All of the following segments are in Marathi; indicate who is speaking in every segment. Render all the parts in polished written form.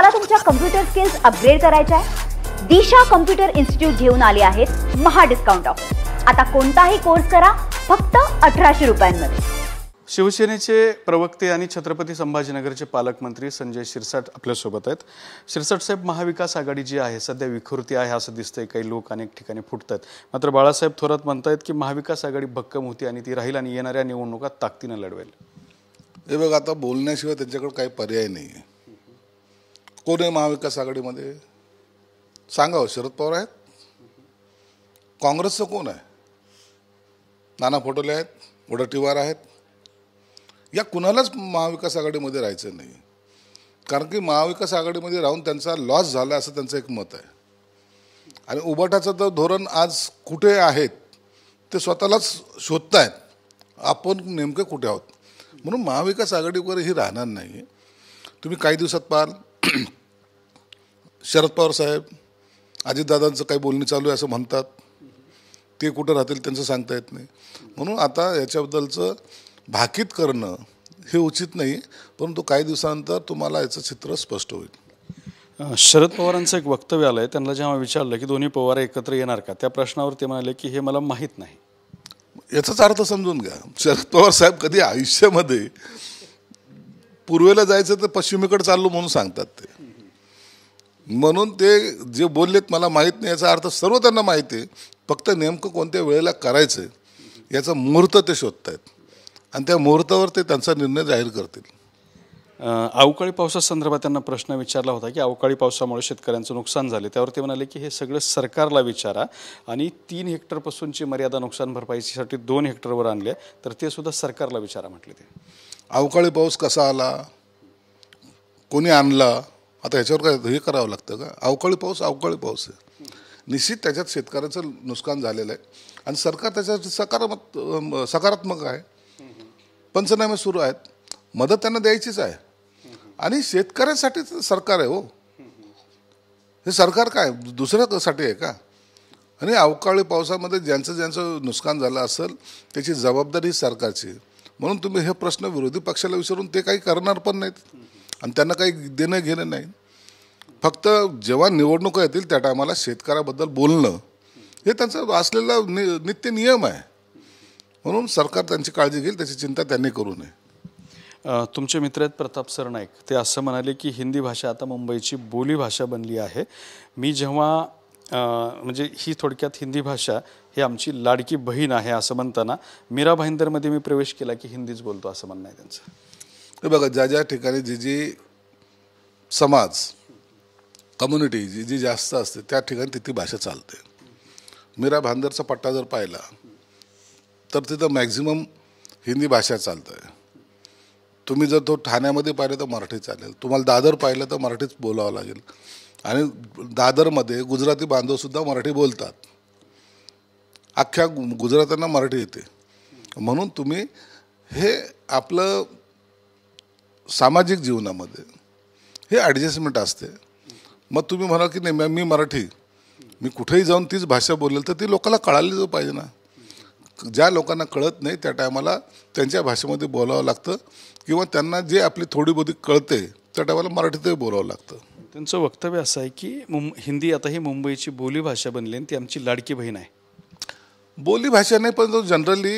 Speaker 1: तुम्हाला तुमच्या कम्प्युटर स्किल्स अपग्रेड करायच्या आहे? दिशा कम्प्युटर इन्स्टिट्यूट घेऊन आले आहेत महा डिस्काउंट ऑफर. आता कोणताही कोर्स करा फक्त 1800 रुपयांमध्ये.
Speaker 2: शिवसेनेचे प्रवक्ते आणि छत्रपती संभाजीनगरचे पालकमंत्री संजय शिरसाट आपल्यासोबत आहेत. शिरसाट साहेब, महाविकास आघाडी जी आहे सध्या विखुरती आहे असं दिसतंय. काही लोक अनेक ठिकाणी फुटतात. मात्र बाळासाहेब थोरात म्हणतायत की महाविकास आघाडी भक्कम होती आणि ती राहील आणि येणाऱ्या निवडणुकात ताकदीनं लढवेल.
Speaker 3: हे बघ, आता बोलण्याशिवाय त्यांच्याकडे काही पर्याय नाही आहे. कोण आहे महाविकास आघाडीमध्ये? सांगावं. शरद पवार आहेत. काँग्रेसचं कोण आहे? नाना पटोले आहेत, वडट्टीवार आहेत. या कुणालाच महाविकास आघाडीमध्ये राहायचं नाही, कारण की महाविकास आघाडीमध्ये राहून त्यांचा लॉस झाला असं त्यांचं एक मत आहे. आणि उबाटाचं तर धोरण आज कुठे आहेत ते स्वतःलाच शोधतायत, आपण नेमके कुठे आहोत. म्हणून महाविकास आघाडीवर ही राहणार नाही. तुम्ही काही दिवसात पाहाल शरद पवार साहेब अजितदादांचं काही बोलणी चालू आहे असं म्हणतात. ते कुठं राहतील त्यांचं सांगता येत नाही. म्हणून आता याच्याबद्दलचं भाकीत करणं हे उचित नाही, परंतु काही दिवसानंतर तुम्हाला याचं चित्र स्पष्ट होईल.
Speaker 2: शरद पवारांचं एक वक्तव्य आलं आहे. त्यांना जेव्हा विचारलं की दोन्ही पवार एकत्र येणार का, त्या प्रश्नावर ते म्हणाले की हे मला माहीत नाही.
Speaker 3: याचाच अर्थ समजून घ्या. शरद पवार साहेब कधी आयुष्यामध्ये पूर्वेला जायचं तर पश्चिमेकडे चाललो म्हणून सांगतात ते. म्हणून ते जे बोललेत मला माहीत नाही याचा अर्थ सर्व त्यांना माहिती आहे. फक्त नेमकं कोणत्या वेळेला करायचं याचा मुहूर्त ते शोधत आहेत आणि त्या मुहूर्तावर ते त्यांचा निर्णय जाहीर करतील.
Speaker 2: अवकाळी पावसासंदर्भात त्यांना प्रश्न विचारला होता की अवकाळी पावसामुळे शेतकऱ्यांचं नुकसान झाले. त्यावर ते म्हणाले की हे सगळं सरकारला विचारा आणि 3 हेक्टरपासूनची मर्यादा नुकसान भरपाईसाठी 2 हेक्टरवर आणले तर ते सुद्धा सरकारला विचारा म्हटले. ते
Speaker 3: अवकाळी पाऊस कसा आला, कोणी आणला, आता ह्याच्यावर काय हे करावं लागतं का? अवकाळी पाऊस आहे. निश्चित त्याच्यात शेतकऱ्याचं नुकसान झालेलं आहे आणि सरकार त्याच्यात सकारात्मक आहे. पंचनामे सुरू आहेत, मदत त्यांना द्यायचीच आहे. आणि शेतकऱ्यांसाठी सरकार आहे हो. हे सरकार काय दुसऱ्यासाठी आहे का? आणि अवकाळी पावसामध्ये ज्यांचं नुकसान झालं असेल त्याची जबाबदारी सरकारची. म्हणून तुम्ही हे प्रश्न विरोधी पक्षाला विचारून ते काही करणार पण नाहीत आणि त्यांना काही देणं घेणं नाही. फक्त जेव्हा निवडणुका येतील त्या टायमाला शेतकऱ्याबद्दल बोलणं हे त्यांचा असलेला नित्य नियम आहे. म्हणून सरकार त्यांची काळजी घेईल, त्याची चिंता त्यांनी करू नये.
Speaker 2: तुमचे मित्र आहेत प्रताप सरनाईक, ते असं म्हणाले की हिंदी भाषा आता मुंबईची बोलीभाषा बनली आहे. मी जेव्हा म्हणजे ही थोडक्यात हिंदी भाषा ही आमची लाडकी बहीण आहे असं म्हणताना मीरा भाईंदरमध्ये मी प्रवेश केला की हिंदीच बोलतो असं म्हणणं आहे त्यांचं.
Speaker 3: हे बघा, ज्या ठिकाणी जी समाज कम्युनिटी जी जास्त असते त्या ठिकाणी ती भाषा चालते. मीरा भाईंदरचा पट्टा जर पाहिला तर तिथं मॅक्झिमम हिंदी भाषा चालतं आहे. तुम्ही जर तो ठाण्यामध्ये पाहिलं तर मराठी चालेल. तुम्हाला दादर पाहिलं तर मराठीच बोलावं लागेल. आणि दादरमध्ये गुजराती बांधवसुद्धा मराठी बोलतात. अख्ख्या गुजरात्यांना मराठी येते. म्हणून तुम्ही हे आपलं सामाजिक जीवनामध्ये हे ॲडजस्टमेंट असते. मग तुम्ही म्हणाल की नाही मी मराठी, मी कुठेही जाऊन तीच भाषा बोलेल तर ती लोकांना कळाली पाहिजे ना. ज्या लोकांना कळत नाही त्या टायमाला त्यांच्या भाषेमध्ये बोलावं लागतं किंवा त्यांना जे आपली थोडी बहुती कळते त्या टायमाला मराठीतही बोलावं लागतं.
Speaker 2: त्यांचं वक्तव्य असं आहे की हिंदी आता ही मुंबईची बोलीभाषा बनली आणि ती आमची लाडकी बहीण आहे.
Speaker 3: बोलीभाषा नाही, पण जनरली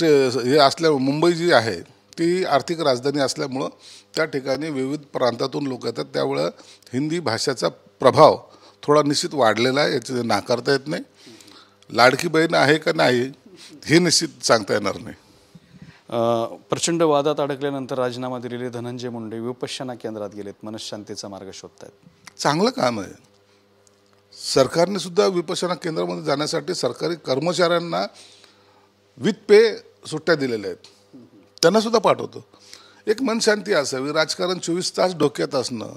Speaker 3: हे असल्यामुळे मुंबई जी आहे ती आर्थिक राजधानी असल्यामुळं त्या ठिकाणी विविध प्रांतातून लोक येतात. त्यामुळं हिंदी भाषेचा प्रभाव थोडा निश्चित वाढलेला आहे, याचे नाकारता येत नाही. लाडकी बहीण आहे का नाही हे निश्चित सांगता येणार नाही.
Speaker 2: प्रचंड वादात अडकल्यानंतर राजीनामा दिलेले धनंजय मुंडे विपश्यना केंद्रात गेलेत, मनशांतीचा मार्ग शोधतायत.
Speaker 3: चांगलं काम आहे. सरकारने सुद्धा विपश्यना केंद्रामध्ये जाण्यासाठी सरकारी कर्मचाऱ्यांना विथ पे सुट्ट्या दिलेल्या आहेत. त्यांना सुद्धा पाठवतो. एक मनशांती असावी. राजकारण 24 तास डोक्यात असणं,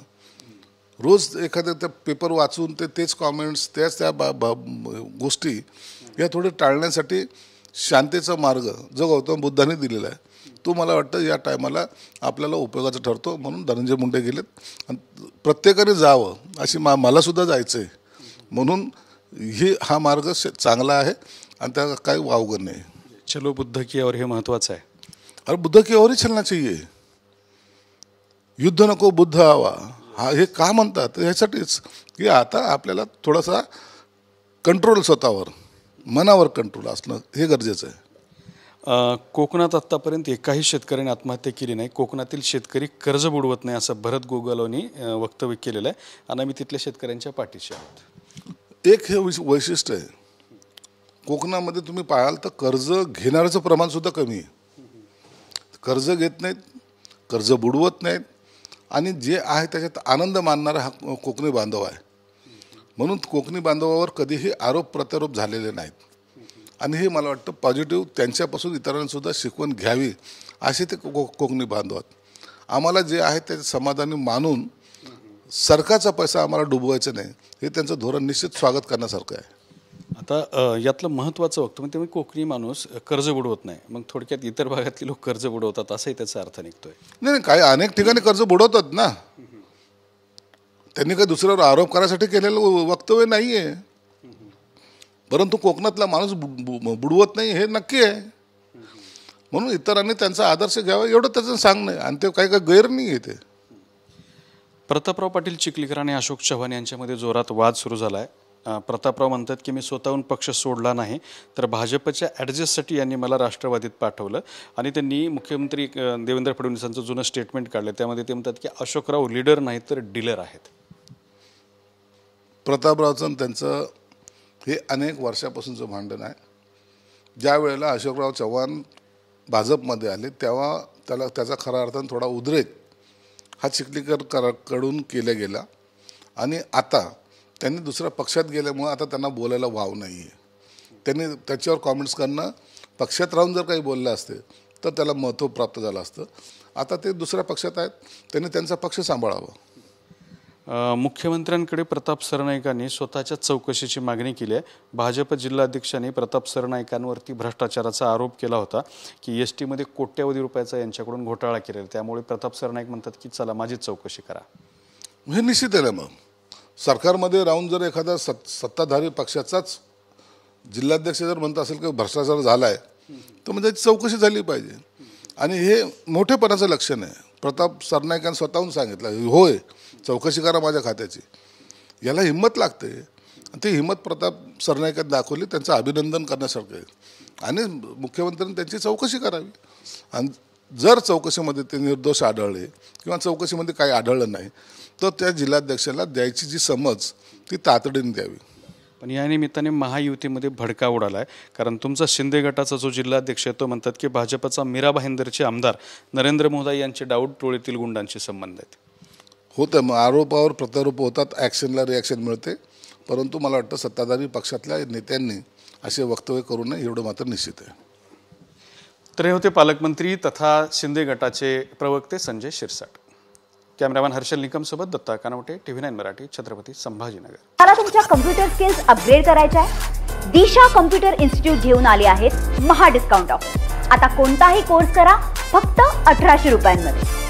Speaker 3: रोज एखाद्या त्या पेपर वाचून तेच कॉमेंट्स त्या गोष्टी या थोडे टाळण्यासाठी शांतीचा मार्ग जो गौतम बुद्धांनी दिलेला आहे तो मला वाटतं या टायमाला आपल्याला उपयोगाचा ठरतो. म्हणून धनंजय मुंडे गेलेत आणि प्रत्येकाने जावं अशी मला सुद्धा जायचं आहे. म्हणून हा मार्ग चांगला आहे आणि त्या काही वावगं नाही.
Speaker 2: चलो बुद्ध की ओर हे महत्त्वाचं आहे.
Speaker 3: और बुद्ध की ओर ही चलना चाहिए. युद्ध नको बुद्ध हवा, हा हे का म्हणतात ह्यासाठीच की आता आपल्याला थोडासा कंट्रोल, स्वतःवर मनावर कंट्रोल असणं हे गरजेचं आहे.
Speaker 2: कोकणात आत्तापर्यंत एकाही शेतकऱ्याने आत्महत्या केली नाही. कोकणातील शेतकरी कर्ज बुडवत नाही असं भरत गोगावलेंनी वक्तव्य केलेलं आहे आणि आम्ही तिथल्या शेतकऱ्यांच्या पाठीशी आहोत.
Speaker 3: एक हे वैशिष्ट्य आहे, कोकणामध्ये तुम्ही पाहाल तर कर्ज घेणाऱ्याचं प्रमाणसुद्धा कमी आहे. कर्ज घेत नाहीत, कर्ज बुडवत नाहीत आणि जे आहे त्याच्यात आनंद मानणारा हा कोकणी बांधव आहे. म्हणून कोकणी बांधवावर कधीही आरोप प्रत्यारोप झालेले नाहीत आणि हे मला वाटतं पॉझिटिव्ह त्यांच्यापासून इतरांनीसुद्धा शिकवण घ्यावी असे ते कोकणी बांधव आहेत. आम्हाला जे आहे त्याचे समाधानी मानून सरकारचा पैसा आम्हाला डुबवायचा नाही हे त्यांचं धोरण निश्चित स्वागत करण्यासारखं आहे.
Speaker 2: आता यातलं महत्त्वाचं वक्तव्य म्हणजे कोकणी माणूस कर्ज बुडवत नाही, मग थोडक्यात इतर भागातली लोक कर्ज बुडवतात असंही त्याचा अर्थ निघतोय.
Speaker 3: नाही, काही अनेक ठिकाणी कर्ज बुडवतात ना, त्यांनी काही दुसऱ्यावर आरोप करायसाठी केलेलं वक्तव्य नाही आहे. परंतु कोकणातला माणूस बुडवत नाही हे नक्की आहे. म्हणून इतरांनी त्यांचा आदर्श घ्यावा एवढं त्याचं सांगणं आणि ते काही गैर नाही आहे. ते
Speaker 2: प्रतापराव पाटील चिखलीकर आणि अशोक चव्हाण यांच्यामध्ये जोरात वाद सुरू झाला आहे. प्रतापराव म्हणतात की मी स्वतःहून पक्ष सोडला नाही, तर भाजपच्या ॲडजस्टसाठी यांनी मला राष्ट्रवादीत पाठवलं आणि त्यांनी मुख्यमंत्री देवेंद्र फडणवीसांचं जुनं स्टेटमेंट काढलं. त्यामध्ये ते म्हणतात की अशोकराव लीडर नाहीत तर डीलर आहेत.
Speaker 3: प्रतापरावचं त्यांचं हे अनेक वर्षापासूनचं भांडण आहे. ज्या वेळेला अशोकराव चव्हाण भाजपमध्ये आले तेव्हा त्याचा खऱ्या अर्थानं थोडा उद्रेक हा चिखलीकर कडून केला गेला आणि आता त्यांनी दुसऱ्या पक्षात गेल्यामुळे आता त्यांना बोलायला वाव नाही आहे. त्यांनी त्याच्यावर कॉमेंट्स करणं, पक्षात राहून जर काही बोलले असते तर त्याला महत्त्व प्राप्त झालं असतं. आता ते दुसऱ्या पक्षात आहेत, त्यांनी त्यांचा पक्ष सांभाळावा.
Speaker 2: मुख्यमंत्र्यांकडे प्रताप सरनाईकांनी स्वतःच्या चौकशीची मागणी केली आहे. भाजप जिल्हाध्यक्षांनी प्रताप सरनाईकांवरती भ्रष्टाचाराचा आरोप केला होता की एसटीमध्ये कोट्यवधी रुपयाचा यांच्याकडून घोटाळा केलेला, त्यामुळे प्रताप सरनाईक म्हणतात की चला माझी चौकशी करा.
Speaker 3: हे निश्चित आहे ना. मग सरकारमध्ये राहून जर एखादा सत्ताधारी पक्षाचाच जिल्हाध्यक्ष जर म्हणत असेल की भ्रष्टाचार झाला आहे तर म्हणजे चौकशी झाली पाहिजे आणि हे मोठेपणाचं लक्षण आहे. प्रताप सरनाईकांनी स्वतःहून सांगितलं होय चौकशी करा माझ्या खात्याची. याला हिंमत लागते, ती हिंमत प्रताप सरनाईकांनी दाखवली, त्यांचं अभिनंदन करण्यासारखं आहे आणि मुख्यमंत्र्यांनी त्यांची चौकशी करावी आणि जर चौकशीमध्ये ते निर्दोष आढळले किंवा चौकशीमध्ये काही आढळलं नाही तर त्या जिल्हाध्यक्षाला द्यायची जी समज ती तातडीने द्यावी.
Speaker 2: पण या निमित्ताने महायुतीमध्ये भडका उडाला आहे, कारण तुमचा शिंदे गटाचा जो जिल्हाध्यक्ष आहे तो म्हणतात की भाजपचा मीरा भाईंदरचे आमदार नरेंद्र मोदी यांचे डाऊट टोळीतील गुंडांशी संबंध आहेत.
Speaker 3: होतं, मग आरोपावर प्रत्यारोप होतात, ॲक्शनला रिॲक्शन मिळते. परंतु मला वाटतं सत्ताधारी पक्षातल्या नेत्यांनी असे वक्तव्य करू नये एवढं मात्र निश्चित आहे.
Speaker 2: तर हे होते पालकमंत्री तथा शिंदे गटाचे प्रवक्ते संजय शिरसाट. कॅमेरामॅन हर्षल निकम सोबत दत्ता कानवटे, TV9 मराठी, छत्रपती संभाजीनगर.
Speaker 1: मला तुमच्या कम्प्युटर स्किल्स अपग्रेड करायचे आहे? दिशा कम्प्युटर इन्स्टिट्यूट घेऊन आले आहेत महा डिस्काउंट ऑफर. आता कोणताही कोर्स करा फक्त 1800 रुपयांमध्ये.